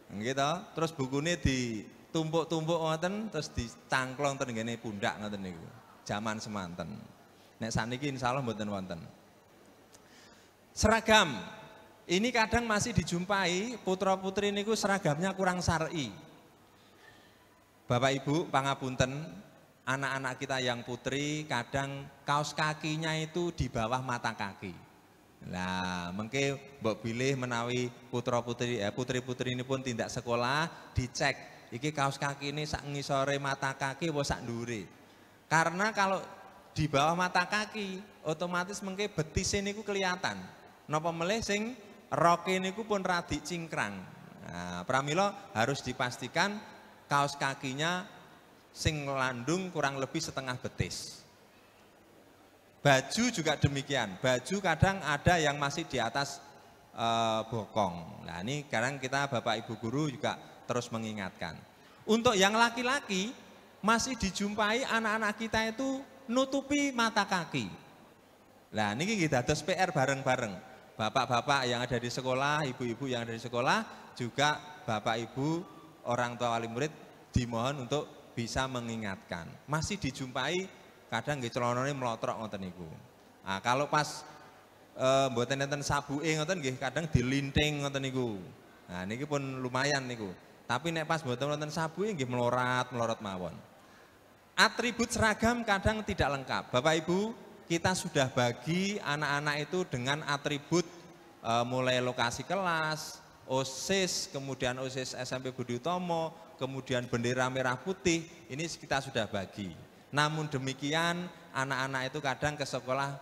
nggih to, terus bukune ditumpuk-tumpuk ngoten terus dicangklong ten ngene pundak ngoten niku. Zaman semanten. Nek saniki insyaallah mboten wonten. Seragam. Ini kadang masih dijumpai putra-putri niku seragamnya kurang syar'i. Bapak Ibu pangapunten, anak-anak kita yang putri kadang kaos kakinya itu di bawah mata kaki. Nah, mengke mbok bilih menawi putri-putri ini pun tindak sekolah, dicek iki kaos kaki ini sak ngisore mata kaki apa sak ndure. Karena kalau di bawah mata kaki otomatis mengke betis niku kelihatan. Napa melih sing roke niku pun radi cingkrang. Nah, pramila harus dipastikan kaos kakinya sing landung kurang lebih setengah betis. Baju juga demikian. Baju kadang ada yang masih di atas bokong. Nah ini sekarang kita Bapak Ibu Guru juga terus mengingatkan. Untuk yang laki-laki masih dijumpai anak-anak kita itu nutupi mata kaki. Nah ini kita terus PR bareng-bareng. Bapak-bapak yang ada di sekolah, ibu-ibu yang ada di sekolah, juga Bapak Ibu orang tua wali murid dimohon untuk bisa mengingatkan. Masih dijumpai kadang nggih celanane melotrok ngoten niku. Nah, kalau pas mboten enten sabuke ngoten nggih kadang dilinting ngoten niku. Nah niki pun lumayan niku. Tapi nek pas mboten wonten sabuke nggih melorot mawon. Atribut seragam kadang tidak lengkap. Bapak Ibu, kita sudah bagi anak-anak itu dengan atribut mulai lokasi kelas, OSIS, kemudian OSIS SMP Budi Utomo, kemudian bendera merah putih, ini kita sudah bagi. Namun demikian anak-anak itu kadang ke sekolah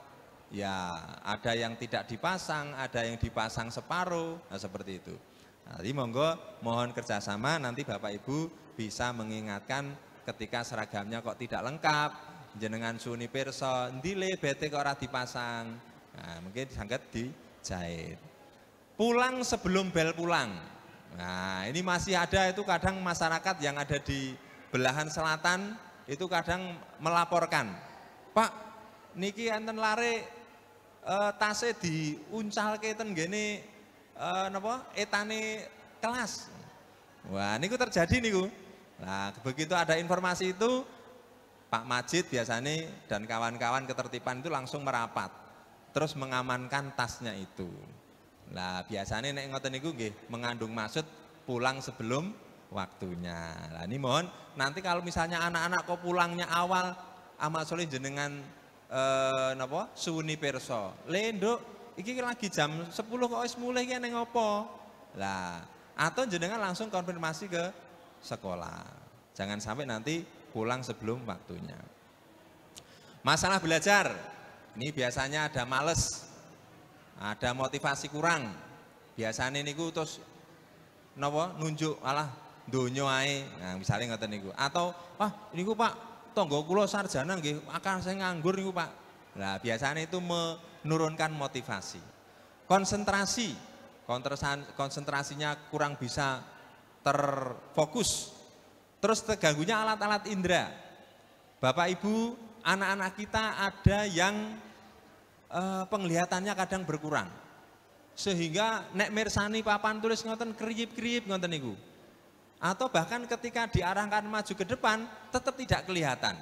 ya ada yang tidak dipasang, ada yang dipasang separuh, nah seperti itu. Jadi monggo mohon kerjasama nanti Bapak Ibu bisa mengingatkan ketika seragamnya kok tidak lengkap, jenengan suni pirsa, ndile bete kok ora dipasang. Nah, mungkin sangat dijahit. Pulang sebelum bel pulang. Nah, ini masih ada itu kadang masyarakat yang ada di belahan selatan itu kadang melaporkan, "Pak, niki enten lare tase diuncalke ten gene napa etane kelas." Wah, niku terjadi niku. Nah, begitu ada informasi itu, Pak Majid biasanya dan kawan-kawan ketertiban itu langsung merapat, terus mengamankan tasnya itu. Nah, biasanya nek ngoten niku nggih mengandung maksud pulang sebelum waktunya. Nah, ini mohon nanti kalau misalnya anak-anak kok pulangnya awal, amat soleh jenengan napa suni pirsa. Le Nduk, iki lagi jam 10 kok wis mulih iki ning opo? Lah, atau jenengan langsung konfirmasi ke sekolah. Jangan sampai nanti pulang sebelum waktunya. Masalah belajar, ini biasanya ada males, ada motivasi kurang. Biasanya niku terus napa nunjuk alah donya ae. Nah, misalnya ngoten niku. Atau niku Pak, tangga kula sarjana nggih, akal saya nganggur niku Pak. Nah, biasanya itu menurunkan motivasi. Konsentrasi, konsentrasinya kurang bisa terfokus, terus terganggunya alat-alat indera. Bapak Ibu, anak-anak kita ada yang penglihatannya kadang berkurang, sehingga nek mirsani papan tulis ngoten kriyip-kriyip ngoten niku, atau bahkan ketika diarahkan maju ke depan tetap tidak kelihatan.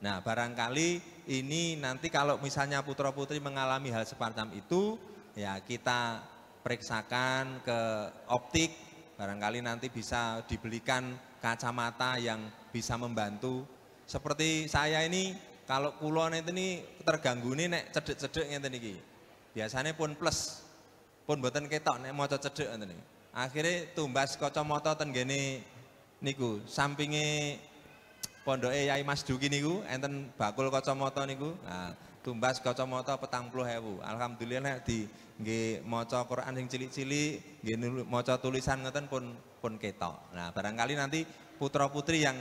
Nah, barangkali ini nanti kalau misalnya putra-putri mengalami hal semacam itu, ya kita periksakan ke optik. Barangkali nanti bisa dibelikan kacamata yang bisa membantu. Seperti saya ini, kalau kulon itu nih terganggu nih nek cedek-cedek ngeten iki. Biasanya pun plus, pun mboten ketok nek maca cedek ngeten iki. Akhirnya tumbas kacamata ten gene niku, sampinge pondoke Yai Mas Duki niku enten bakul kacamata niku. Nah, tumbas kacamata 40.000. Alhamdulillah nek di nggih maca Quran sing cilik-cilik, nggih maca tulisan ngoten pun ketok. Nah, barangkali nanti putra-putri yang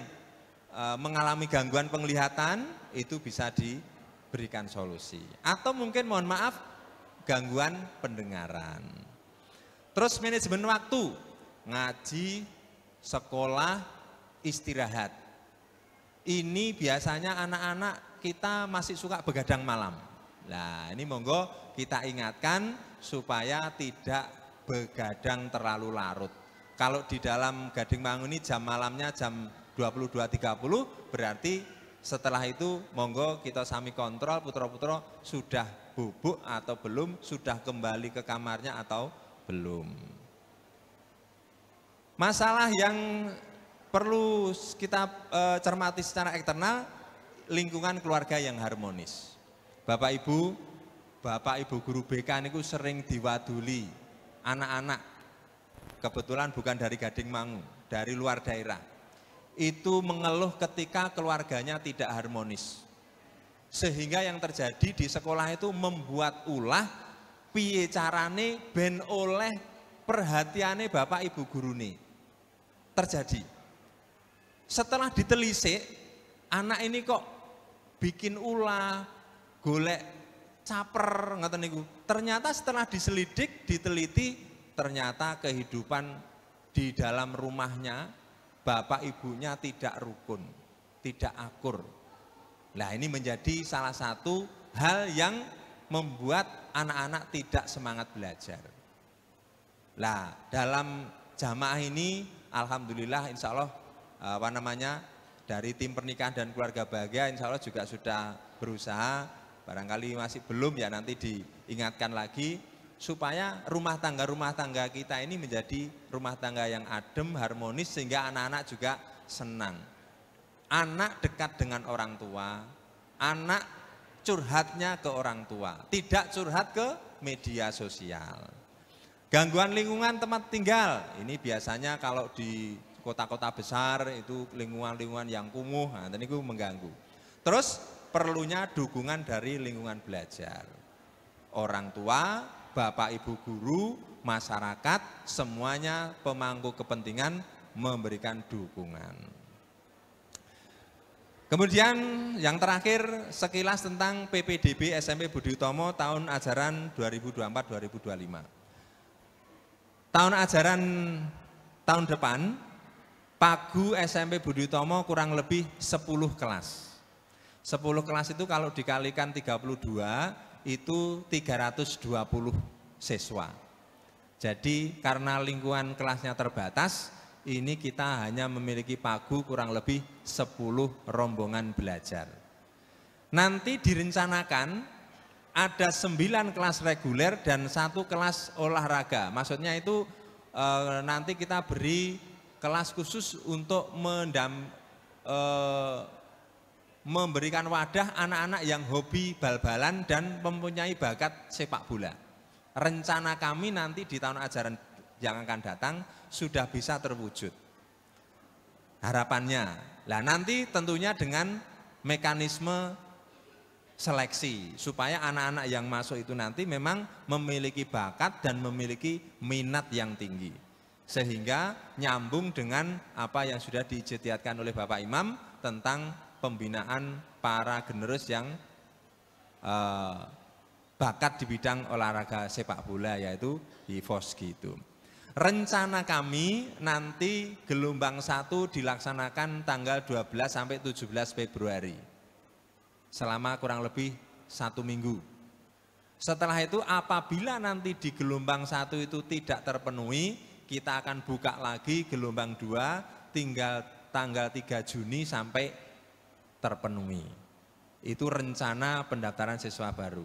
mengalami gangguan penglihatan itu bisa diberikan solusi. Atau mungkin mohon maaf gangguan pendengaran. Terus manajemen waktu, ngaji, sekolah, istirahat. Ini biasanya anak-anak kita masih suka begadang malam. Nah, ini monggo kita ingatkan supaya tidak begadang terlalu larut. Kalau di dalam Gading Mangu ini jam malamnya jam 22.30, berarti setelah itu monggo kita sami kontrol putra-putra sudah bubuk atau belum, sudah kembali ke kamarnya atau belum. Masalah yang perlu kita cermati secara eksternal, lingkungan keluarga yang harmonis. Bapak Ibu guru BK niku sering diwaduli anak-anak, kebetulan bukan dari Gading Mangu, dari luar daerah. Itu mengeluh ketika keluarganya tidak harmonis. Sehingga yang terjadi di sekolah itu membuat ulah piye carane ben oleh perhatiane Bapak Ibu gurune. Terjadi. Setelah ditelisik, anak ini kok bikin ulah, golek caper ngoten niku. Ternyata setelah diselidik, diteliti, ternyata kehidupan di dalam rumahnya bapak ibunya tidak rukun, tidak akur. Nah, ini menjadi salah satu hal yang membuat anak-anak tidak semangat belajar. Nah, dalam jamaah ini alhamdulillah insya Allah dari tim pernikahan dan keluarga bahagia insya Allah juga sudah berusaha barangkali masih belum ya nanti diingatkan lagi, supaya rumah tangga kita ini menjadi rumah tangga yang adem, harmonis, sehingga anak-anak juga senang. Anak dekat dengan orang tua, anak curhatnya ke orang tua, tidak curhat ke media sosial. Gangguan lingkungan tempat tinggal, ini biasanya kalau di kota-kota besar itu lingkungan-lingkungan yang kumuh, nah ini mengganggu. Terus perlunya dukungan dari lingkungan belajar. Orang tua, bapak ibu guru, masyarakat, semuanya pemangku kepentingan memberikan dukungan. Kemudian yang terakhir sekilas tentang PPDB SMP Budi Utomo tahun ajaran 2024-2025. Tahun ajaran tahun depan, Pagu SMP Budi Utomo kurang lebih 10 kelas. 10 kelas itu kalau dikalikan 32 itu 320 siswa. Jadi karena lingkungan kelasnya terbatas, ini kita hanya memiliki pagu kurang lebih 10 rombongan belajar. Nanti direncanakan ada 9 kelas reguler dan 1 kelas olahraga. Maksudnya itu nanti kita beri kelas khusus untuk memberikan wadah anak-anak yang hobi bal-balan dan mempunyai bakat sepak bola. Rencana kami nanti di tahun ajaran yang akan datang sudah bisa terwujud. Harapannya, lah nanti tentunya dengan mekanisme seleksi supaya anak-anak yang masuk itu nanti memang memiliki bakat dan memiliki minat yang tinggi. Sehingga nyambung dengan apa yang sudah dijetiatkan oleh Bapak Imam tentang pembinaan para generus yang bakat di bidang olahraga sepak bola, yaitu di FOSGI itu. Rencana kami nanti gelombang 1 dilaksanakan tanggal 12 sampai 17 Februari. Selama kurang lebih 1 minggu. Setelah itu apabila nanti di gelombang 1 itu tidak terpenuhi, kita akan buka lagi gelombang 2 tinggal tanggal 3 Juni sampai terpenuhi. Itu rencana pendaftaran siswa baru.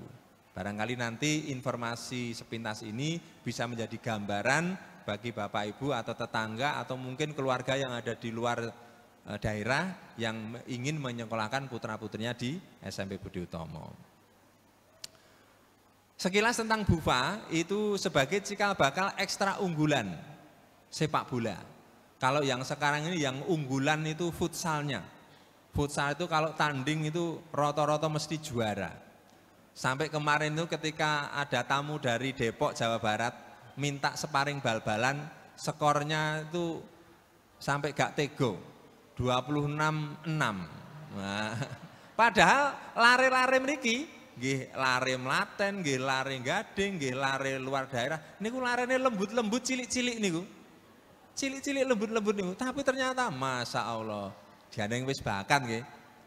Barangkali nanti informasi sepintas ini bisa menjadi gambaran bagi Bapak Ibu atau tetangga atau mungkin keluarga yang ada di luar daerah yang ingin menyekolahkan putra-putrinya di SMP Budi Utomo. Sekilas tentang BUFA itu sebagai cikal bakal ekstra unggulan sepak bola. Kalau yang sekarang ini yang unggulan itu futsalnya. Futsal itu kalau tanding itu rata-rata mesti juara. Sampai kemarin itu ketika ada tamu dari Depok, Jawa Barat minta sparring bal-balan, skornya itu sampai gak tego, 26-6. Nah, padahal lare-lare mriki nggih lare mlaten, nggih lare gading, nggih lare luar daerah. Niku larene lembut-lembut cilik-cilik niku. Cilik-cilik lembut-lembut niku, tapi ternyata Masya Allah, diandeng wis bakat nggih.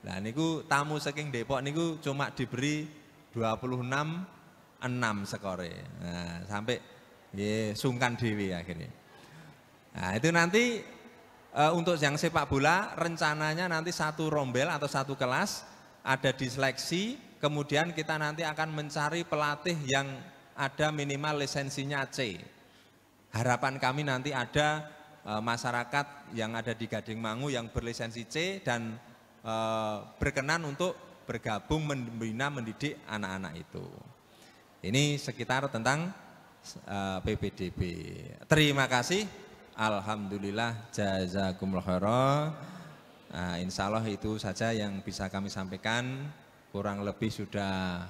Lah niku tamu saking Depok niku cuma diberi 26-6 skore. Nah, sampai sungkan dewi akhirnya. Nah, itu nanti untuk yang sepak bola rencananya nanti 1 rombel atau 1 kelas ada diseleksi, kemudian kita nanti akan mencari pelatih yang ada minimal lisensinya C. Harapan kami nanti ada masyarakat yang ada di Gading Mangu yang berlisensi C dan berkenan untuk bergabung membina mendidik anak-anak itu. Ini sekitar tentang PPDB. Terima kasih. Alhamdulillah, jazakumullah khairan. Nah, insya Allah itu saja yang bisa kami sampaikan. Kurang lebih sudah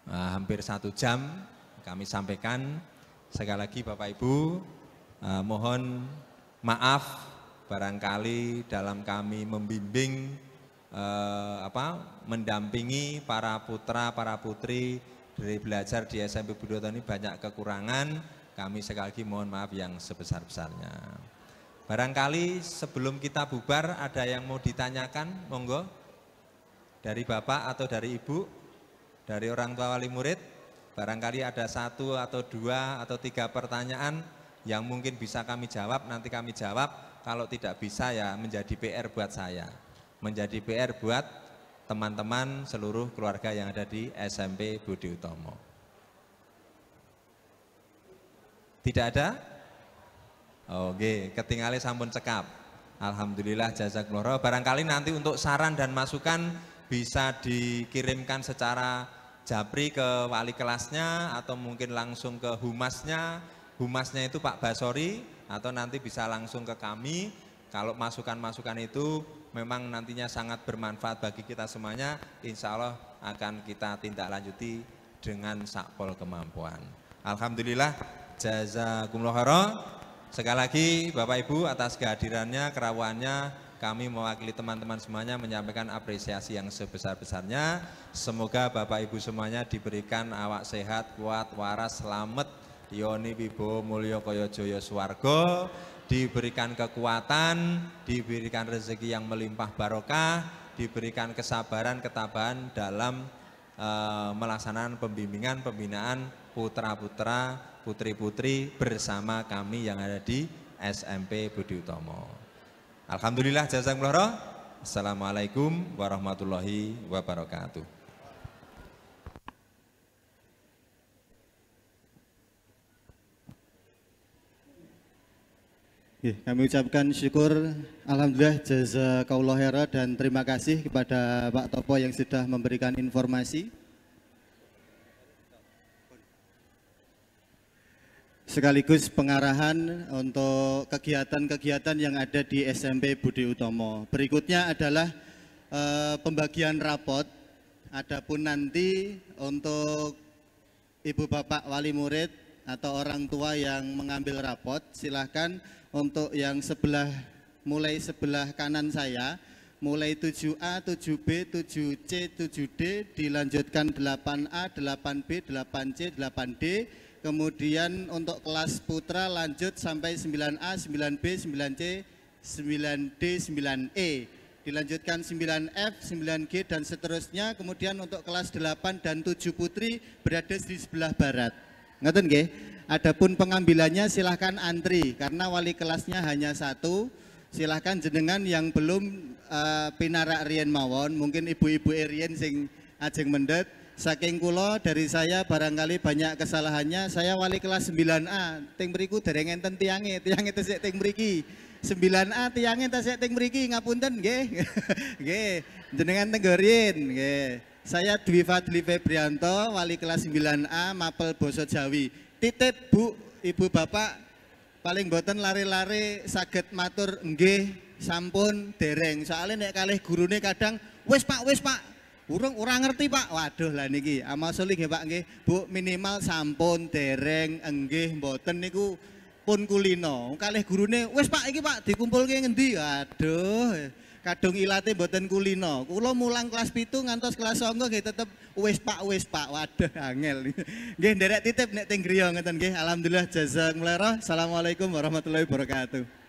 hampir 1 jam kami sampaikan. Sekali lagi Bapak Ibu, mohon maaf barangkali dalam kami membimbing, mendampingi para putra, para putri dari belajar di SMP Budi Utomo ini banyak kekurangan. Kami sekali lagi mohon maaf yang sebesar-besarnya. Barangkali sebelum kita bubar ada yang mau ditanyakan, monggo. Dari Bapak atau dari Ibu, dari orang tua wali murid. Barangkali ada 1 atau 2 atau 3 pertanyaan yang mungkin bisa kami jawab, nanti kami jawab. Kalau tidak bisa ya menjadi PR buat saya. Menjadi PR buat teman-teman seluruh keluarga yang ada di SMP Budi Utomo. Tidak ada? Oke, ketinggalan sampun cekap. Alhamdulillah jazakumullah. Barangkali nanti untuk saran dan masukan bisa dikirimkan secara japri ke wali kelasnya atau mungkin langsung ke humasnya. Humasnya itu Pak Basori atau nanti bisa langsung ke kami. Kalau masukan-masukan itu memang nantinya sangat bermanfaat bagi kita semuanya, insya Allah akan kita tindak lanjuti dengan sakpol kemampuan. Alhamdulillah, jazakumullah khairan. Sekali lagi Bapak Ibu atas kehadirannya, kerawaannya, kami mewakili teman-teman semuanya menyampaikan apresiasi yang sebesar-besarnya. Semoga Bapak Ibu semuanya diberikan awak sehat, kuat, waras, selamat, yoni wibowo mulya kaya jaya swarga, diberikan kekuatan, diberikan rezeki yang melimpah barokah, diberikan kesabaran, ketabahan dalam melaksanakan pembimbingan, pembinaan putra-putra, putri-putri bersama kami yang ada di SMP Budi Utomo. Alhamdulillah, jazakumullah khairan. Assalamualaikum warahmatullahi wabarakatuh. Kami ucapkan syukur, alhamdulillah, jazakallah khairan, dan terima kasih kepada Pak Topo yang sudah memberikan informasi. Sekaligus pengarahan untuk kegiatan-kegiatan yang ada di SMP Budi Utomo. Berikutnya adalah pembagian rapot. Adapun nanti untuk Ibu Bapak wali murid atau orang tua yang mengambil rapot, silahkan untuk yang mulai sebelah kanan saya, mulai 7A, 7B, 7C, 7D, dilanjutkan 8A, 8B, 8C, 8D, kemudian untuk kelas putra lanjut sampai 9A, 9B, 9C, 9D, 9E, dilanjutkan 9F, 9G, dan seterusnya. Kemudian untuk kelas 8 dan 7 putri berada di sebelah barat. Ngoten nggih? Adapun pengambilannya silahkan antri karena wali kelasnya hanya satu. Silahkan jenengan yang belum pinarak riyen mawon, mungkin ibu-ibu riyen sing ajeng mendhet. Saking kula dari saya barangkali banyak kesalahannya. Saya wali kelas 9A, ting mriku dereng enten tiange tesih ting mriki. 9A tiange tesih ting mriki, ngapunten nggih. Nggih, jenengan tenggorin nggih. Saya Dwi Fadli Febrianto, wali kelas 9A, Mapel Basa Jawi. Titip Bu, Ibu Bapak, paling boten lari-lari saged matur nggih, sampun dereng. Soalnya nek kalih gurune kadang wis Pak, urung ngerti Pak. Waduh lah niki, amasuli nggih Pak nggih. Bu, minimal sampun dereng nggih mboten niku pun kulino. Kalih gurune wis Pak iki Pak dikumpulke ngendi? Waduh, kadung ilate mboten kulino. Kula mulang kelas 7 ngantos kelas 9 nggih tetep wis Pak. Waduh angel. Nggih nderek titip nek teng griya ngeten nggih. Alhamdulillah, jazakumullah khairan. Assalamualaikum warahmatullahi wabarakatuh.